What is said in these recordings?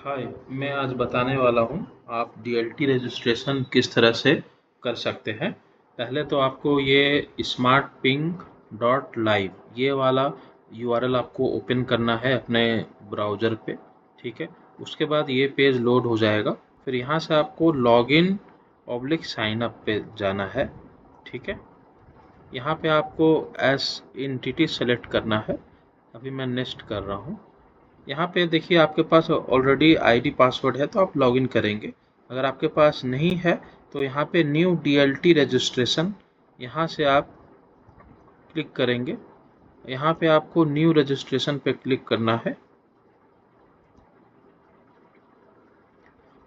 हाय, मैं आज बताने वाला हूँ आप डीएलटी रजिस्ट्रेशन किस तरह से कर सकते हैं। पहले तो आपको ये smartping.live ये वाला यूआरएल आपको ओपन करना है अपने ब्राउज़र पे, ठीक है। उसके बाद ये पेज लोड हो जाएगा। फिर यहाँ से आपको लॉगिन ऑब्लिक साइन अप पे जाना है, ठीक है। यहाँ पे आपको एस एंटिटी सेलेक्ट करना है। अभी मैं नेक्स्ट कर रहा हूँ। यहाँ पे देखिए आपके पास ऑलरेडी आईडी पासवर्ड है तो आप लॉगिन करेंगे। अगर आपके पास नहीं है तो यहाँ पे न्यू डीएलटी रजिस्ट्रेशन यहाँ से आप क्लिक करेंगे। यहाँ पे आपको न्यू रजिस्ट्रेशन पे क्लिक करना है।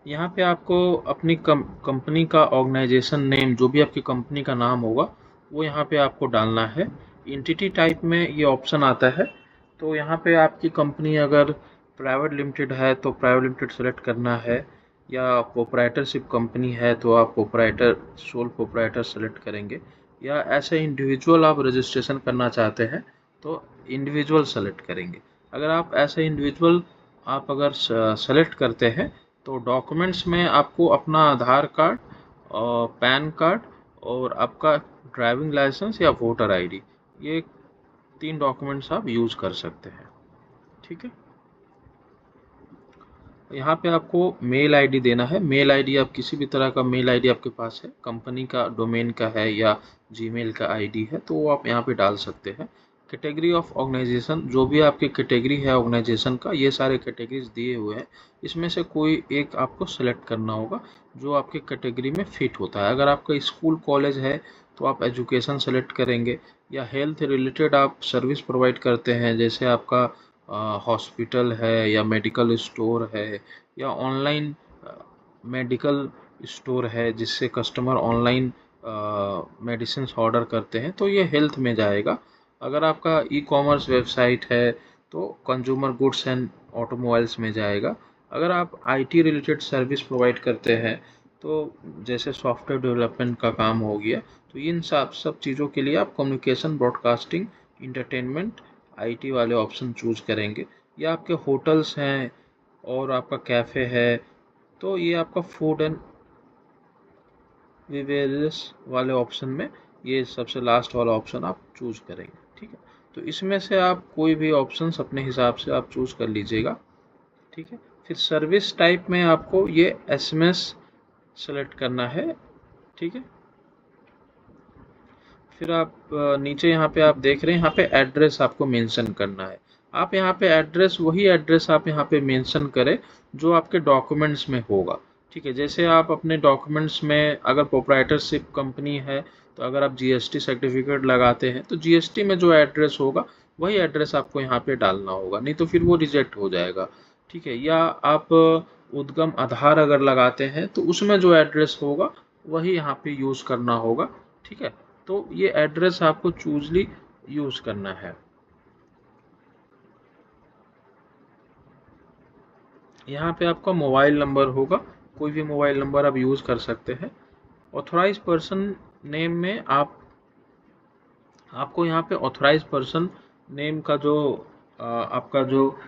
यहाँ पे आपको अपनी कंपनी का ऑर्गेनाइजेशन नेम, जो भी आपकी कंपनी का नाम होगा वो यहाँ पे आपको डालना है। एंटिटी टाइप में ये ऑप्शन आता है, तो यहाँ पे आपकी कंपनी अगर प्राइवेट लिमिटेड है तो प्राइवेट लिमिटेड सेलेक्ट करना है, या प्रोप्राइटरशिप कंपनी है तो आप प्रोप्राइटर सोल प्रोप्राइटर सेलेक्ट करेंगे, या ऐसे इंडिविजुअल आप रजिस्ट्रेशन करना चाहते हैं तो इंडिविजुअल सेलेक्ट करेंगे। अगर आप ऐसे इंडिविजुअल आप अगर सेलेक्ट करते हैं तो डॉक्यूमेंट्स में आपको अपना आधार कार्ड और पैन कार्ड और आपका ड्राइविंग लाइसेंस या वोटर आईडी, ये 3 डॉक्यूमेंट्स आप यूज़ कर सकते हैं, ठीक है। यहाँ पे आपको मेल आईडी देना है। मेल आईडी आप किसी भी तरह का मेल आईडी आपके पास है, कंपनी का डोमेन का है या जीमेल का आईडी है तो वो आप यहाँ पे डाल सकते हैं। कैटेगरी ऑफ ऑर्गेनाइजेशन, जो भी आपकी कैटेगरी है ऑर्गेनाइजेशन का, ये सारे कैटेगरीज दिए हुए हैं। इसमें से कोई एक आपको सेलेक्ट करना होगा जो आपके कैटेगरी में फिट होता है। अगर आपका स्कूल कॉलेज है तो आप एजुकेशन सेलेक्ट करेंगे, या हेल्थ रिलेटेड आप सर्विस प्रोवाइड करते हैं जैसे आपका हॉस्पिटल है या मेडिकल स्टोर है या ऑनलाइन मेडिकल स्टोर है जिससे कस्टमर ऑनलाइन मेडिसिन ऑर्डर करते हैं तो ये हेल्थ में जाएगा। अगर आपका ई कॉमर्स वेबसाइट है तो कंज्यूमर गुड्स एंड ऑटोमोबाइल्स में जाएगा। अगर आप आईटी रिलेटेड सर्विस प्रोवाइड करते हैं तो जैसे सॉफ्टवेयर डेवलपमेंट का काम हो गया, तो इन सब चीज़ों के लिए आप कम्युनिकेशन, ब्रॉडकास्टिंग, इंटरटेनमेंट, आईटी वाले ऑप्शन चूज करेंगे। या आपके होटल्स हैं और आपका कैफ़े है तो ये आपका फूड एंड बेवरेजेस वाले ऑप्शन में ये सबसे लास्ट वाला ऑप्शन आप चूज करेंगे, ठीक है। तो इसमें से आप कोई भी ऑप्शंस अपने हिसाब से आप चूज कर लीजिएगा, ठीक है। फिर सर्विस टाइप में आपको ये एसएमएस सेलेक्ट करना है, ठीक है। फिर आप नीचे यहाँ पे आप देख रहे हैं, यहाँ पे एड्रेस आपको मेंशन करना है। आप यहाँ पे एड्रेस, वही एड्रेस आप यहाँ पे मेंशन करें जो आपके डॉक्यूमेंट्स में होगा, ठीक है। जैसे आप अपने डॉक्यूमेंट्स में अगर प्रोप्राइटरशिप कंपनी है तो अगर आप जीएसटी सर्टिफिकेट लगाते हैं तो जीएसटी में जो एड्रेस होगा वही एड्रेस आपको यहाँ पे डालना होगा, नहीं तो फिर वो रिजेक्ट हो जाएगा, ठीक है। या आप उद्गम आधार अगर लगाते हैं तो उसमें जो एड्रेस होगा वही यहाँ पे यूज़ करना होगा, ठीक है। तो ये एड्रेस आपको चूजली यूज करना है। यहाँ पे आपका मोबाइल नंबर होगा, कोई भी मोबाइल नंबर आप यूज कर सकते हैं। ऑथराइज पर्सन नेम में आपको यहाँ पे ऑथराइज पर्सन नेम का जो आपका जो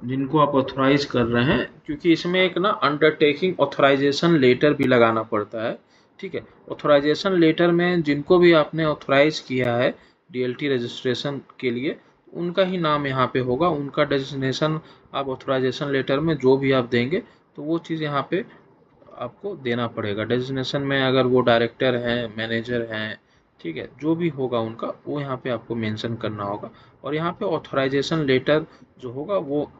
जिनको आप ऑथराइज कर रहे हैं, क्योंकि इसमें एक ना अंडरटेकिंग ऑथराइजेशन लेटर भी लगाना पड़ता है, ठीक है। ऑथराइजेशन लेटर में जिनको भी आपने ऑथराइज किया है डीएलटी रजिस्ट्रेशन के लिए उनका ही नाम यहाँ पे होगा, उनका डेजिग्नेशन आप ऑथराइजेशन लेटर में जो भी आप देंगे तो वो चीज़ यहाँ पे आपको देना पड़ेगा। डेजिग्नेशन में अगर वो डायरेक्टर हैं, मैनेजर हैं, ठीक है, जो भी होगा उनका वो यहाँ पे आपको मेंशन करना होगा। और यहाँ पे ऑथराइजेशन लेटर जो होगा वो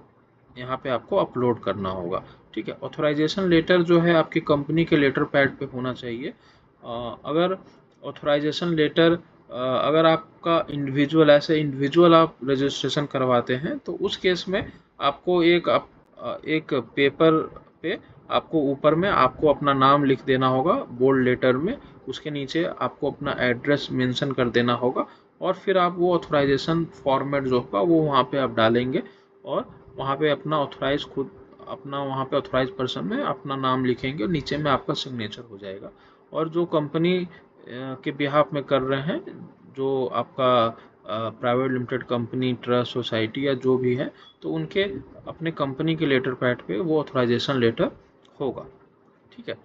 यहाँ पे आपको अपलोड करना होगा, ठीक है। ऑथराइजेशन लेटर जो है आपकी कंपनी के लेटर पैड पे होना चाहिए। अगर ऑथराइजेशन लेटर अगर आपका इंडिविजुअल, ऐसे इंडिविजुअल आप रजिस्ट्रेशन करवाते हैं तो उस केस में आपको एक पेपर पे आपको ऊपर में आपको अपना नाम लिख देना होगा बोल्ड लेटर में, उसके नीचे आपको अपना एड्रेस मेंशन कर देना होगा और फिर आप वो ऑथराइजेशन फॉर्मेट जो होगा वो वहाँ पे आप डालेंगे और वहाँ पे अपना ऑथराइज खुद अपना वहाँ पे ऑथराइज पर्सन में अपना नाम लिखेंगे और नीचे में आपका सिग्नेचर हो जाएगा। और जो कंपनी के बिहाफ में कर रहे हैं, जो आपका private limited company, trust, society या जो भी है, तो उनके अपने कंपनी के लेटर पैड पे वो ऑथराइजेशन लेटर होगा। ठीक है,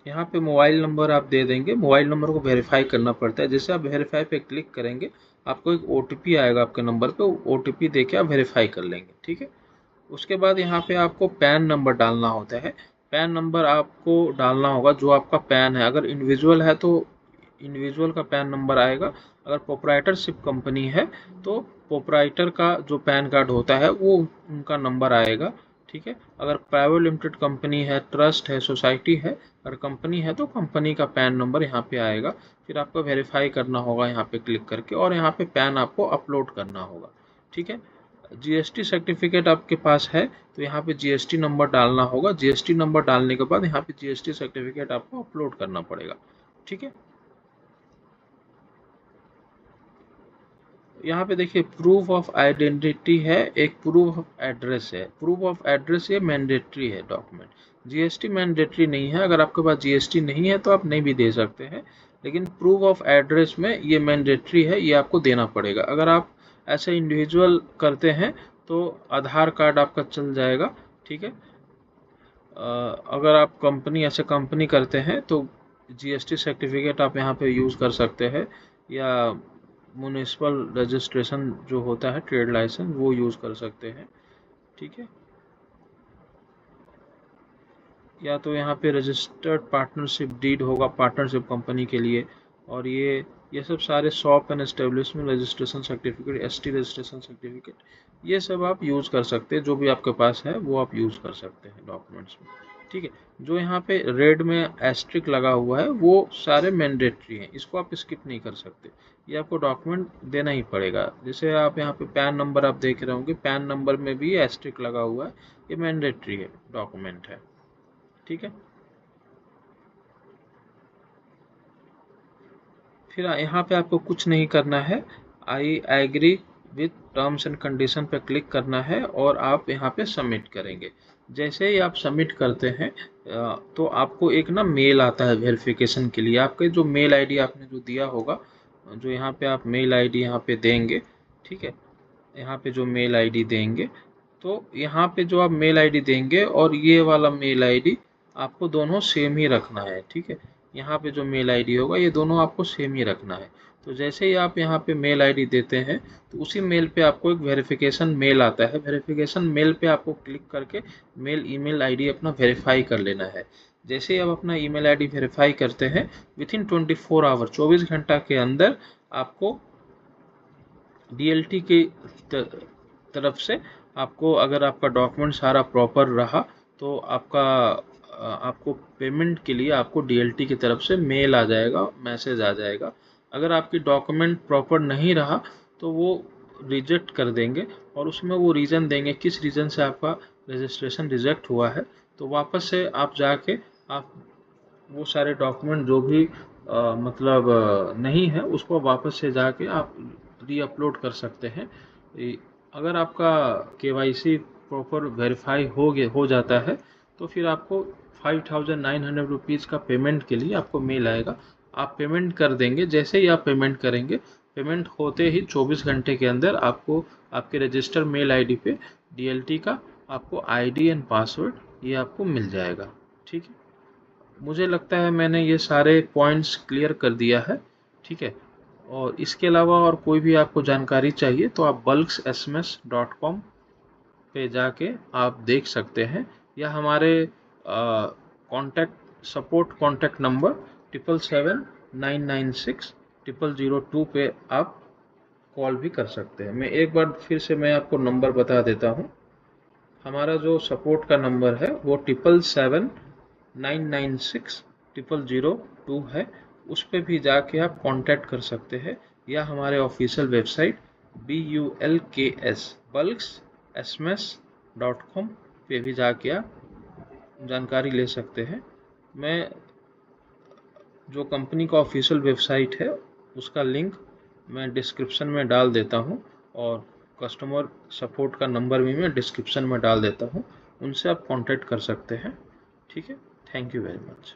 यहाँ पे मोबाइल नंबर आप दे देंगे। मोबाइल नंबर को वेरीफाई करना पड़ता है। जैसे आप वेरीफाई पे क्लिक करेंगे, आपको एक OTP आएगा आपके नंबर पे, OTP दे के आप वेरीफाई कर लेंगे। ठीक है, उसके बाद यहाँ पे आपको पैन नंबर डालना होता है। पैन नंबर आपको डालना होगा जो आपका पैन है। अगर इंडिविजुअल है तो इंडिविजुअल का पैन नंबर आएगा। अगर प्रोप्राइटरशिप कंपनी है तो प्रोप्राइटर का जो पैन कार्ड होता है वो उनका नंबर आएगा। ठीक है, अगर प्राइवेट लिमिटेड कंपनी है, ट्रस्ट है, सोसाइटी है, अगर कंपनी है तो कंपनी का पैन नंबर यहाँ पे आएगा। फिर आपको वेरीफाई करना होगा यहाँ पे क्लिक करके, और यहाँ पे पैन आपको अपलोड करना होगा। ठीक है, GST सर्टिफिकेट आपके पास है तो यहाँ पे GST नंबर डालना होगा। GST नंबर डालने के बाद यहाँ पे GST सर्टिफिकेट आपको अपलोड करना पड़ेगा। ठीक है, यहाँ पे देखिए प्रूफ ऑफ आइडेंटिटी है, एक प्रूफ ऑफ एड्रेस है। प्रूफ ऑफ एड्रेस ये मैंडेटरी है डॉक्यूमेंट, GST मैंडेटरी नहीं है। अगर आपके पास GST नहीं है तो आप नहीं भी दे सकते हैं, लेकिन प्रूफ ऑफ एड्रेस में ये मैंडेटरी है, ये आपको देना पड़ेगा। अगर आप ऐसे इंडिविजुअल करते हैं तो आधार कार्ड आपका चल जाएगा। ठीक है, अगर आप कंपनी ऐसे कंपनी करते हैं तो GST सर्टिफिकेट आप यहाँ पे यूज़ कर सकते हैं, या म्युनिसिपल रजिस्ट्रेशन जो होता है, ट्रेड लाइसेंस, वो यूज़ कर सकते हैं। ठीक है, या तो यहाँ पे रजिस्टर्ड पार्टनरशिप डीड होगा पार्टनरशिप कंपनी के लिए, और ये सब सारे shop and establishment registration certificate, ST registration certificate, ये सब आप यूज़ कर सकते हैं। जो भी आपके पास है वो आप यूज़ कर सकते हैं डॉक्यूमेंट्स में। ठीक है, जो यहाँ पे रेड में एस्ट्रिक लगा हुआ है वो सारे मैंडेटरी हैं, इसको आप स्किप नहीं कर सकते, ये आपको डॉक्यूमेंट देना ही पड़ेगा। जैसे आप यहाँ पे पैन नंबर आप देख रहे होंगे, पैन नंबर में भी एस्ट्रिक लगा हुआ है, ये मैंडेटरी है, डॉक्यूमेंट है। ठीक है, फिर यहाँ पे आपको कुछ नहीं करना है, I agree with terms and condition पे क्लिक करना है और आप यहाँ पे सबमिट करेंगे। जैसे ही आप सबमिट करते हैं तो आपको एक ना मेल आता है वेरिफिकेशन के लिए। आपके जो मेल आईडी आपने जो दिया होगा, जो यहाँ पे आप मेल आईडी यहाँ पे देंगे, ठीक है, यहाँ पे जो मेल आईडी देंगे, तो यहाँ पे जो आप मेल आईडी देंगे और ये वाला मेल आईडी आपको दोनों सेम ही रखना है। ठीक है, यहाँ पे जो मेल आईडी होगा ये दोनों आपको सेम ही रखना है। तो जैसे ही आप यहाँ पे मेल आईडी देते हैं तो उसी मेल पे आपको एक वेरिफिकेशन मेल आता है। वेरिफिकेशन मेल पे आपको क्लिक करके ईमेल आईडी अपना वेरीफाई कर लेना है। जैसे ही आप अपना ईमेल आईडी वेरीफाई करते हैं, विथिन 24 आवर, 24 घंटा के अंदर आपको DLT की तरफ से आपको, अगर आपका डॉक्यूमेंट सारा प्रॉपर रहा तो आपको पेमेंट के लिए आपको DLT की तरफ से मेल आ जाएगा, मैसेज आ जाएगा। अगर आपकी डॉक्यूमेंट प्रॉपर नहीं रहा तो वो रिजेक्ट कर देंगे, और उसमें वो रीज़न देंगे किस रीज़न से आपका रजिस्ट्रेशन रिजेक्ट हुआ है। तो वापस से आप जाके आप वो सारे डॉक्यूमेंट जो भी नहीं है उसको वापस से जाके आप री-अपलोड कर सकते हैं। अगर आपका KYC प्रॉपर वेरीफाई हो जाता है तो फिर आपको 5900 रुपीज़ का पेमेंट के लिए आपको मेल आएगा। आप पेमेंट कर देंगे। जैसे ही आप पेमेंट करेंगे, पेमेंट होते ही 24 घंटे के अंदर आपको आपके रजिस्टर मेल आईडी पे DLT का आपको ID एंड पासवर्ड ये आपको मिल जाएगा। ठीक है, मुझे लगता है मैंने ये सारे पॉइंट्स क्लियर कर दिया है। ठीक है, और इसके अलावा और कोई भी आपको जानकारी चाहिए तो आप bulkssms.com पे जाके आप देख सकते हैं, या हमारे सपोर्ट कॉन्टैक्ट नंबर 7779960002 पे आप कॉल भी कर सकते हैं। मैं एक बार फिर से मैं आपको नंबर बता देता हूँ। हमारा जो सपोर्ट का नंबर है वो 7779960002 है, उस पर भी जाके आप कांटेक्ट कर सकते हैं, या हमारे ऑफिशियल वेबसाइट bulkssms.com पे भी जाके आप जानकारी ले सकते हैं। मैं जो कंपनी का ऑफिशियल वेबसाइट है उसका लिंक मैं डिस्क्रिप्शन में डाल देता हूँ, और कस्टमर सपोर्ट का नंबर भी मैं डिस्क्रिप्शन में डाल देता हूँ, उनसे आप कांटेक्ट कर सकते हैं। ठीक है, थैंक यू वेरी मच।